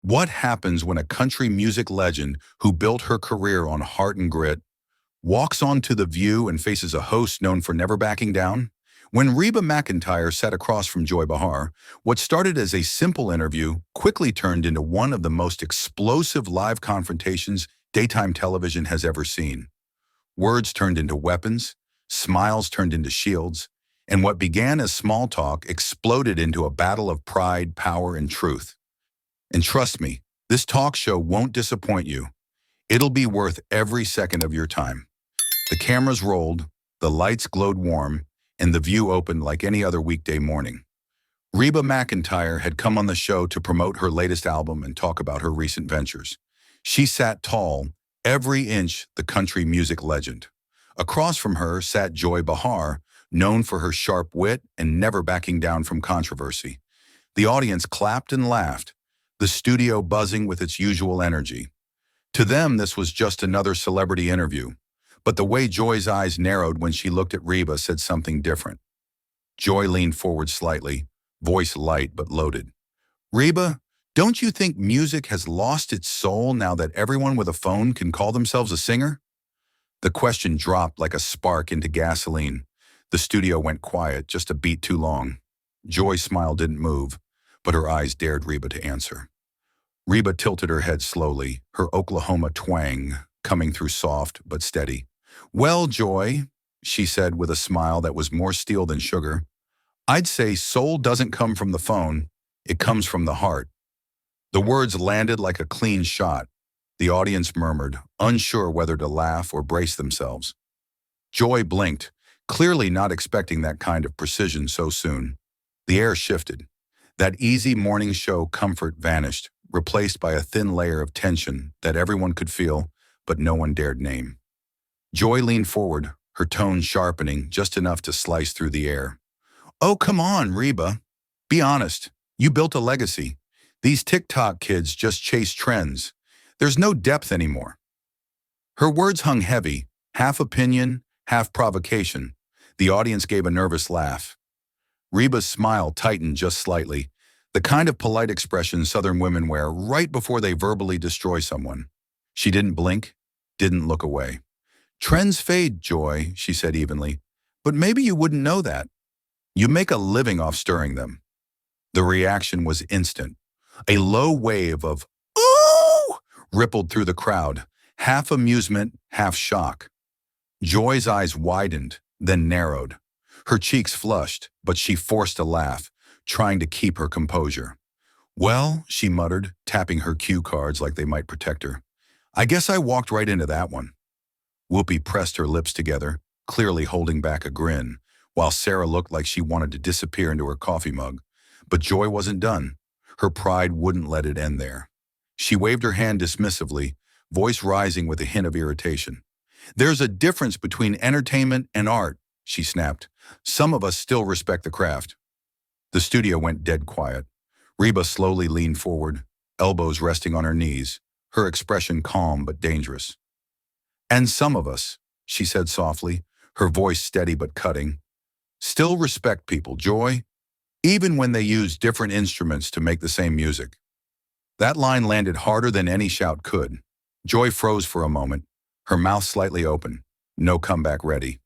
What happens when a country music legend who built her career on heart and grit walks onto The View and faces a host known for never backing down? When Reba McEntire sat across from Joy Behar, what started as a simple interview quickly turned into one of the most explosive live confrontations daytime television has ever seen. Words turned into weapons, smiles turned into shields, and what began as small talk exploded into a battle of pride, power, and truth. And trust me, this talk show won't disappoint you. It'll be worth every second of your time. The cameras rolled, the lights glowed warm, and the view opened like any other weekday morning. Reba McEntire had come on the show to promote her latest album and talk about her recent ventures. She sat tall, every inch the country music legend. Across from her sat Joy Behar, known for her sharp wit and never backing down from controversy. The audience clapped and laughed, the studio buzzing with its usual energy. To them, this was just another celebrity interview, but the way Joy's eyes narrowed when she looked at Reba said something different. Joy leaned forward slightly, voice light but loaded. "Reba, don't you think music has lost its soul now that everyone with a phone can call themselves a singer?" The question dropped like a spark into gasoline. The studio went quiet, just a beat too long. Joy's smile didn't move, but her eyes dared Reba to answer. Reba tilted her head slowly, her Oklahoma twang coming through soft but steady. "Well, Joy," she said with a smile that was more steel than sugar, "I'd say soul doesn't come from the phone, it comes from the heart." The words landed like a clean shot. The audience murmured, unsure whether to laugh or brace themselves. Joy blinked, clearly not expecting that kind of precision so soon. The air shifted. That easy morning show comfort vanished, replaced by a thin layer of tension that everyone could feel, but no one dared name. Joy leaned forward, her tone sharpening just enough to slice through the air. "Oh, come on, Reba. Be honest. You built a legacy. These TikTok kids just chase trends. There's no depth anymore." Her words hung heavy, half opinion, half provocation. The audience gave a nervous laugh. Reba's smile tightened just slightly, the kind of polite expression Southern women wear right before they verbally destroy someone. She didn't blink, didn't look away. "Trends fade, Joy," she said evenly, "but maybe you wouldn't know that. You make a living off stirring them." The reaction was instant. A low wave of "ooh" rippled through the crowd, half amusement, half shock. Joy's eyes widened, then narrowed. Her cheeks flushed, but she forced a laugh, trying to keep her composure. "Well," she muttered, tapping her cue cards like they might protect her, "I guess I walked right into that one." Whoopi pressed her lips together, clearly holding back a grin, while Sarah looked like she wanted to disappear into her coffee mug. But Joy wasn't done. Her pride wouldn't let it end there. She waved her hand dismissively, voice rising with a hint of irritation. "There's a difference between entertainment and art," she snapped. "Some of us still respect the craft." The studio went dead quiet. Reba slowly leaned forward, elbows resting on her knees, her expression calm but dangerous. "And some of us," she said softly, her voice steady but cutting, "still respect people, Joy, even when they use different instruments to make the same music." That line landed harder than any shout could. Joy froze for a moment, her mouth slightly open, no comeback ready.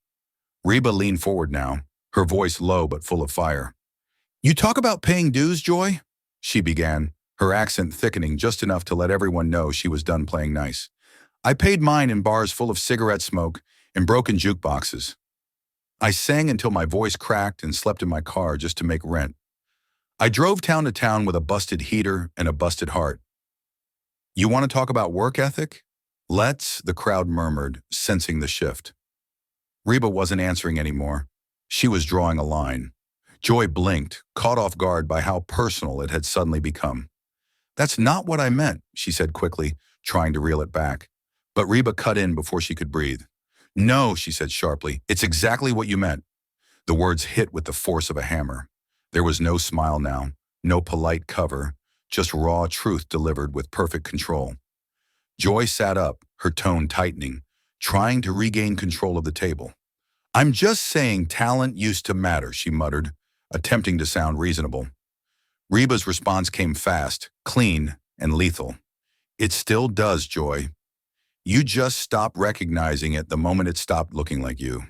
Reba leaned forward now, her voice low but full of fire. "You talk about paying dues, Joy?" she began, her accent thickening just enough to let everyone know she was done playing nice. "I paid mine in bars full of cigarette smoke and broken jukeboxes. I sang until my voice cracked and slept in my car just to make rent. I drove town to town with a busted heater and a busted heart. You want to talk about work ethic? Let's," the crowd murmured, sensing the shift. Reba wasn't answering anymore. She was drawing a line. Joy blinked, caught off guard by how personal it had suddenly become. "That's not what I meant," she said quickly, trying to reel it back. But Reba cut in before she could breathe. "No," she said sharply, "it's exactly what you meant." The words hit with the force of a hammer. There was no smile now, no polite cover, just raw truth delivered with perfect control. Joy sat up, her tone tightening, trying to regain control of the table. "I'm just saying talent used to matter," she muttered, attempting to sound reasonable. Reba's response came fast, clean, and lethal. It still does, Joy. You just stopped recognizing it the moment it stopped looking like you.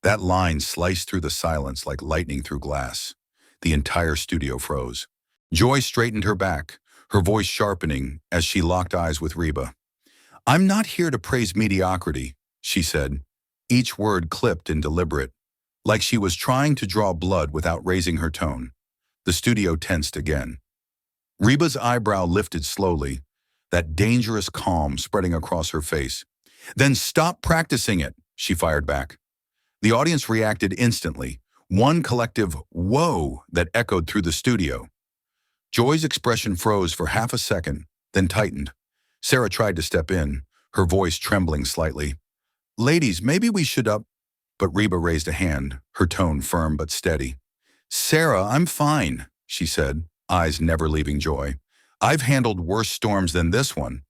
That line sliced through the silence like lightning through glass. The entire studio froze. Joy straightened her back, her voice sharpening as she locked eyes with Reba. I'm not here to praise mediocrity, she said, each word clipped and deliberate, like she was trying to draw blood without raising her tone. The studio tensed again. Reba's eyebrow lifted slowly, that dangerous calm spreading across her face. Then stop practicing it, she fired back. The audience reacted instantly, one collective whoa that echoed through the studio. Joy's expression froze for half a second, then tightened. Sarah tried to step in, her voice trembling slightly. Ladies, maybe we should up. But Reba raised a hand, her tone firm but steady. Sarah, I'm fine, she said, eyes never leaving Joy. I've handled worse storms than this one,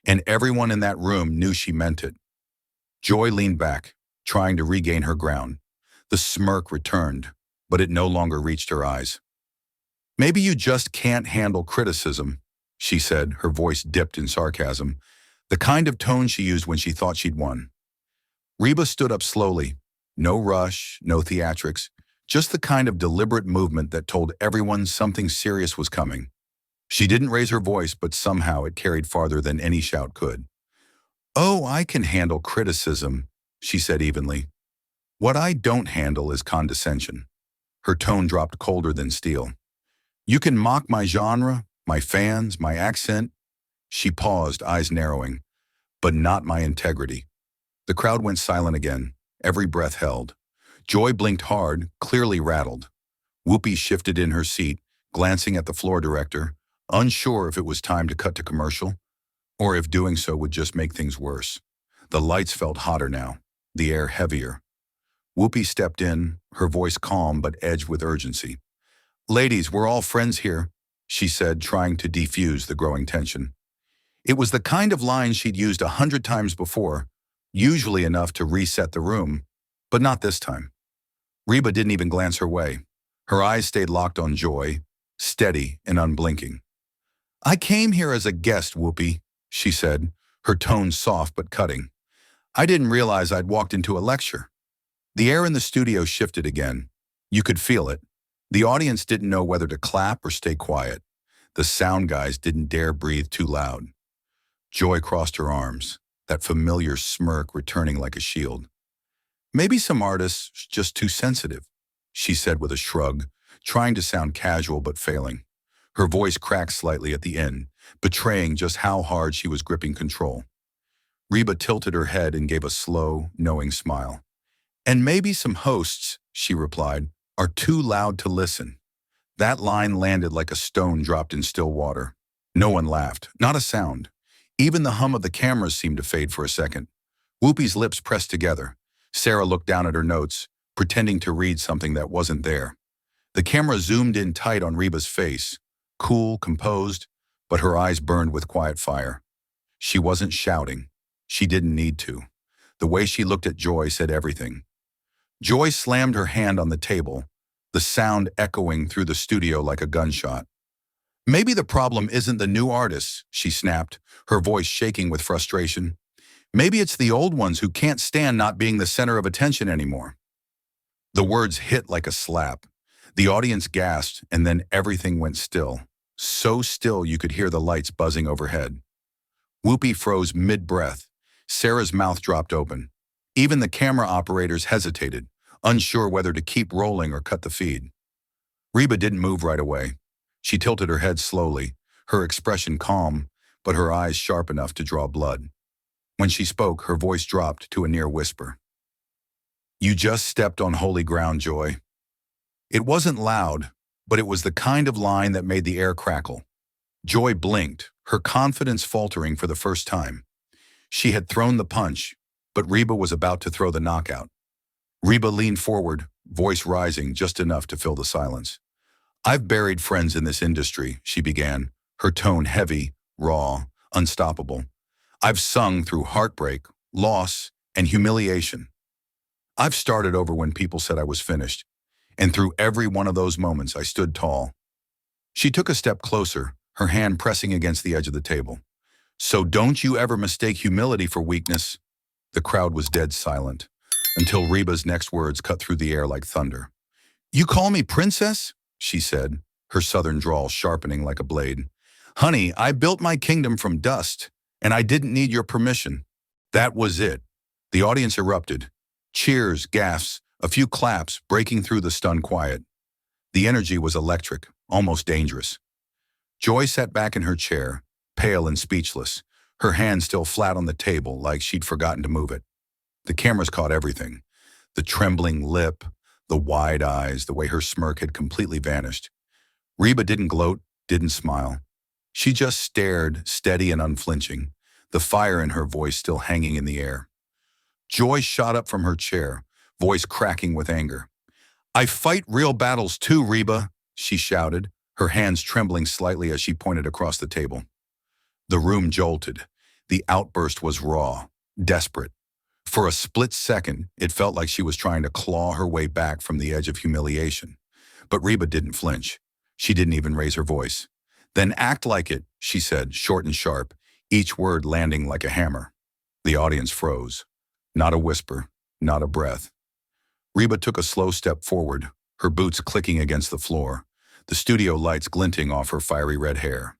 and everyone in that room knew she meant it. Joy leaned back, trying to regain her ground. The smirk returned, but it no longer reached her eyes. Maybe you just can't handle criticism, she said, her voice dipped in sarcasm, the kind of tone she used when she thought she'd won. Reba stood up slowly. No rush, no theatrics, just the kind of deliberate movement that told everyone something serious was coming. She didn't raise her voice, but somehow it carried farther than any shout could. Oh, I can handle criticism, she said evenly. What I don't handle is condescension. Her tone dropped colder than steel. You can mock my genre, my fans, my accent. She paused, eyes narrowing, but not my integrity. The crowd went silent again, every breath held. Joy blinked hard, clearly rattled. Whoopi shifted in her seat, glancing at the floor director, unsure if it was time to cut to commercial, or if doing so would just make things worse. The lights felt hotter now, the air heavier. Whoopi stepped in, her voice calm but edged with urgency. Ladies, we're all friends here, she said, trying to defuse the growing tension. It was the kind of line she'd used 100 times before, usually enough to reset the room, but not this time. Reba didn't even glance her way. Her eyes stayed locked on Joy, steady and unblinking. I came here as a guest, Whoopi, she said, her tone soft but cutting. I didn't realize I'd walked into a lecture. The air in the studio shifted again. You could feel it. The audience didn't know whether to clap or stay quiet. The sound guys didn't dare breathe too loud. Joy crossed her arms, that familiar smirk returning like a shield. Maybe some artists just too sensitive, she said with a shrug, trying to sound casual but failing. Her voice cracked slightly at the end, betraying just how hard she was gripping control. Reba tilted her head and gave a slow, knowing smile. And maybe some hosts, she replied, are too loud to listen. That line landed like a stone dropped in still water. No one laughed, not a sound. Even the hum of the cameras seemed to fade for a second. Whoopi's lips pressed together. Sarah looked down at her notes, pretending to read something that wasn't there. The camera zoomed in tight on Reba's face, cool, composed, but her eyes burned with quiet fire. She wasn't shouting. She didn't need to. The way she looked at Joy said everything. Joy slammed her hand on the table, the sound echoing through the studio like a gunshot. Maybe the problem isn't the new artists, she snapped, her voice shaking with frustration. Maybe it's the old ones who can't stand not being the center of attention anymore. The words hit like a slap. The audience gasped, and then everything went still. So still you could hear the lights buzzing overhead. Whoopi froze mid-breath. Sarah's mouth dropped open. Even the camera operators hesitated, unsure whether to keep rolling or cut the feed. Reba didn't move right away. She tilted her head slowly, her expression calm, but her eyes sharp enough to draw blood. When she spoke, her voice dropped to a near whisper. You just stepped on holy ground, Joy. It wasn't loud, but it was the kind of line that made the air crackle. Joy blinked, her confidence faltering for the first time. She had thrown the punch, but Reba was about to throw the knockout. Reba leaned forward, voice rising just enough to fill the silence. I've buried friends in this industry, she began, her tone heavy, raw, unstoppable. I've sung through heartbreak, loss, and humiliation. I've started over when people said I was finished, and through every one of those moments I stood tall. She took a step closer, her hand pressing against the edge of the table. So don't you ever mistake humility for weakness. The crowd was dead silent, until Reba's next words cut through the air like thunder. You call me princess? She said, her southern drawl sharpening like a blade. Honey, I built my kingdom from dust, and I didn't need your permission. That was it. The audience erupted. Cheers, gasps, a few claps breaking through the stunned quiet. The energy was electric, almost dangerous. Joy sat back in her chair, pale and speechless, her hand still flat on the table like she'd forgotten to move it. The cameras caught everything. The trembling lip, the wide eyes, the way her smirk had completely vanished. Reba didn't gloat, didn't smile. She just stared, steady and unflinching, the fire in her voice still hanging in the air. Joy shot up from her chair, voice cracking with anger. I fight real battles too, Reba, she shouted, her hands trembling slightly as she pointed across the table. The room jolted. The outburst was raw, desperate. For a split second, it felt like she was trying to claw her way back from the edge of humiliation. But Reba didn't flinch. She didn't even raise her voice. Then act like it, she said, short and sharp, each word landing like a hammer. The audience froze. Not a whisper, not a breath. Reba took a slow step forward, her boots clicking against the floor, the studio lights glinting off her fiery red hair.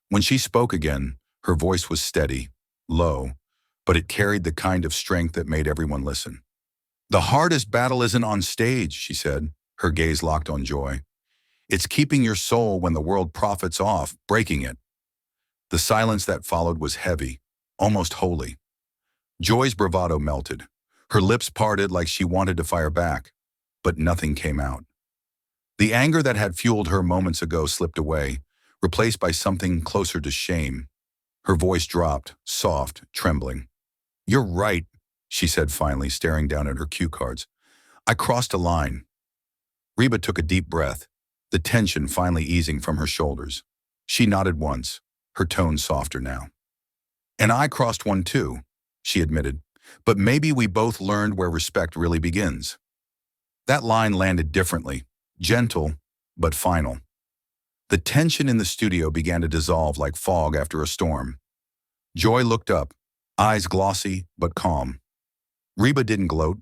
When she spoke again, her voice was steady, low, but it carried the kind of strength that made everyone listen. The hardest battle isn't on stage, she said, her gaze locked on Joy. It's keeping your soul when the world profits off, breaking it. The silence that followed was heavy, almost holy. Joy's bravado melted. Her lips parted like she wanted to fire back, but nothing came out. The anger that had fueled her moments ago slipped away, replaced by something closer to shame. Her voice dropped, soft, trembling. You're right, she said finally, staring down at her cue cards. I crossed a line. Reba took a deep breath, the tension finally easing from her shoulders. She nodded once, her tone softer now. And I crossed one too, she admitted, but maybe we both learned where respect really begins. That line landed differently, gentle, but final. The tension in the studio began to dissolve like fog after a storm. Joy looked up, eyes glossy but calm. Reba didn't gloat.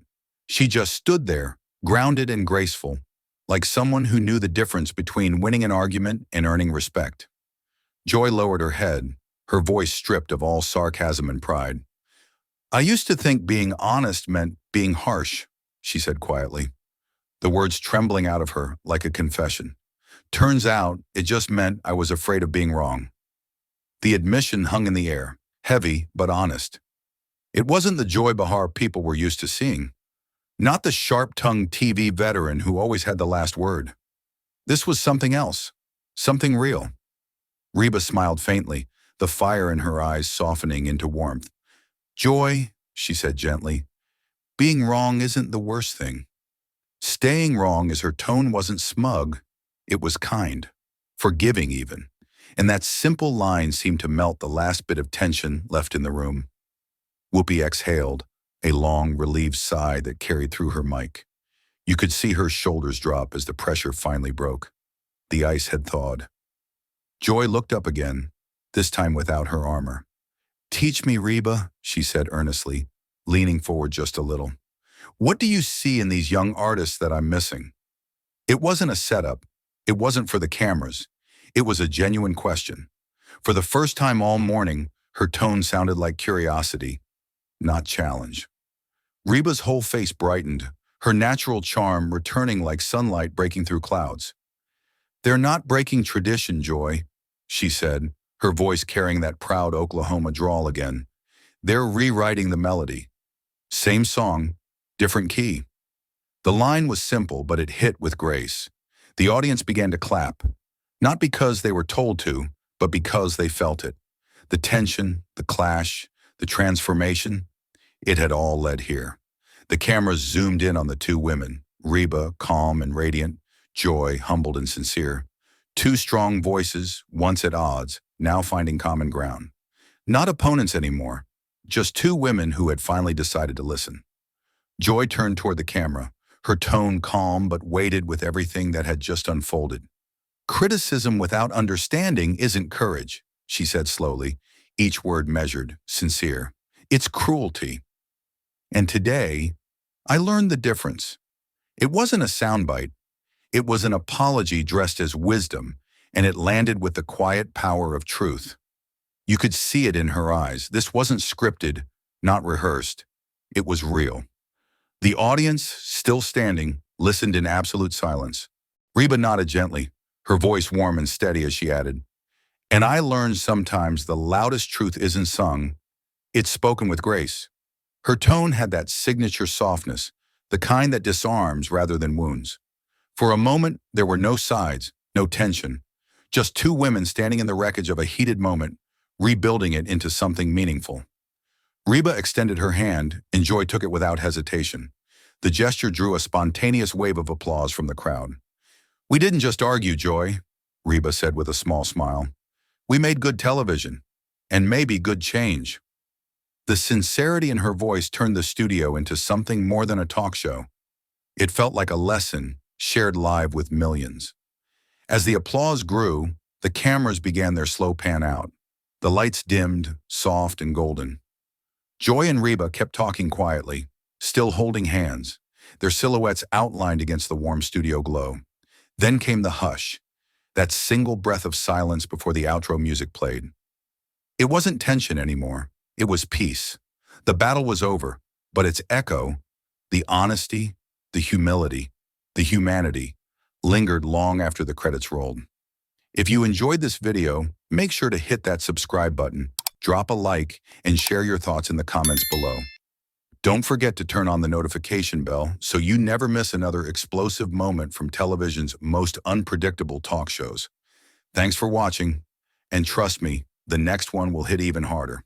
She just stood there, grounded and graceful, like someone who knew the difference between winning an argument and earning respect. Joy lowered her head, her voice stripped of all sarcasm and pride. I used to think being honest meant being harsh, she said quietly, the words trembling out of her like a confession. Turns out, it just meant I was afraid of being wrong. The admission hung in the air, heavy but honest. It wasn't the Joy Behar people were used to seeing. Not the sharp-tongued TV veteran who always had the last word. This was something else, something real. Reba smiled faintly, the fire in her eyes softening into warmth. Joy, she said gently, being wrong isn't the worst thing. Staying wrong as her tone wasn't smug, it was kind, forgiving even, and that simple line seemed to melt the last bit of tension left in the room. Whoopi exhaled, a long, relieved sigh that carried through her mic. You could see her shoulders drop as the pressure finally broke. The ice had thawed. Joy looked up again, this time without her armor. Teach me, Reba, she said earnestly, leaning forward just a little. What do you see in these young artists that I'm missing? It wasn't a setup. It wasn't for the cameras. It was a genuine question. For the first time all morning, her tone sounded like curiosity, not challenge. Reba's whole face brightened, her natural charm returning like sunlight breaking through clouds. They're not breaking tradition, Joy, she said, her voice carrying that proud Oklahoma drawl again. They're rewriting the melody. Same song, different key. The line was simple, but it hit with grace. The audience began to clap, not because they were told to, but because they felt it. The tension, the clash, the transformation, it had all led here. The cameras zoomed in on the two women, Reba, calm and radiant, Joy, humbled and sincere. Two strong voices, once at odds, now finding common ground. Not opponents anymore, just two women who had finally decided to listen. Joy turned toward the camera, her tone calm but weighted with everything that had just unfolded. Criticism without understanding isn't courage, she said slowly, each word measured, sincere. It's cruelty. And today, I learned the difference. It wasn't a soundbite. It was an apology dressed as wisdom, and it landed with the quiet power of truth. You could see it in her eyes. This wasn't scripted, not rehearsed. It was real. The audience, still standing, listened in absolute silence. Reba nodded gently, her voice warm and steady as she added, "And I learned sometimes the loudest truth isn't sung, it's spoken with grace." Her tone had that signature softness, the kind that disarms rather than wounds. For a moment, there were no sides, no tension, just two women standing in the wreckage of a heated moment, rebuilding it into something meaningful. Reba extended her hand, and Joy took it without hesitation. The gesture drew a spontaneous wave of applause from the crowd. "We didn't just argue, Joy," Reba said with a small smile. "We made good television, and maybe good change." The sincerity in her voice turned the studio into something more than a talk show. It felt like a lesson, shared live with millions. As the applause grew, the cameras began their slow pan out. The lights dimmed, soft and golden. Joy and Reba kept talking quietly, still holding hands, their silhouettes outlined against the warm studio glow. Then came the hush, that single breath of silence before the outro music played. It wasn't tension anymore, it was peace. The battle was over, but its echo, the honesty, the humility, the humanity, lingered long after the credits rolled. If you enjoyed this video, make sure to hit that subscribe button, drop a like, and share your thoughts in the comments below. Don't forget to turn on the notification bell so you never miss another explosive moment from television's most unpredictable talk shows. Thanks for watching, and trust me, the next one will hit even harder.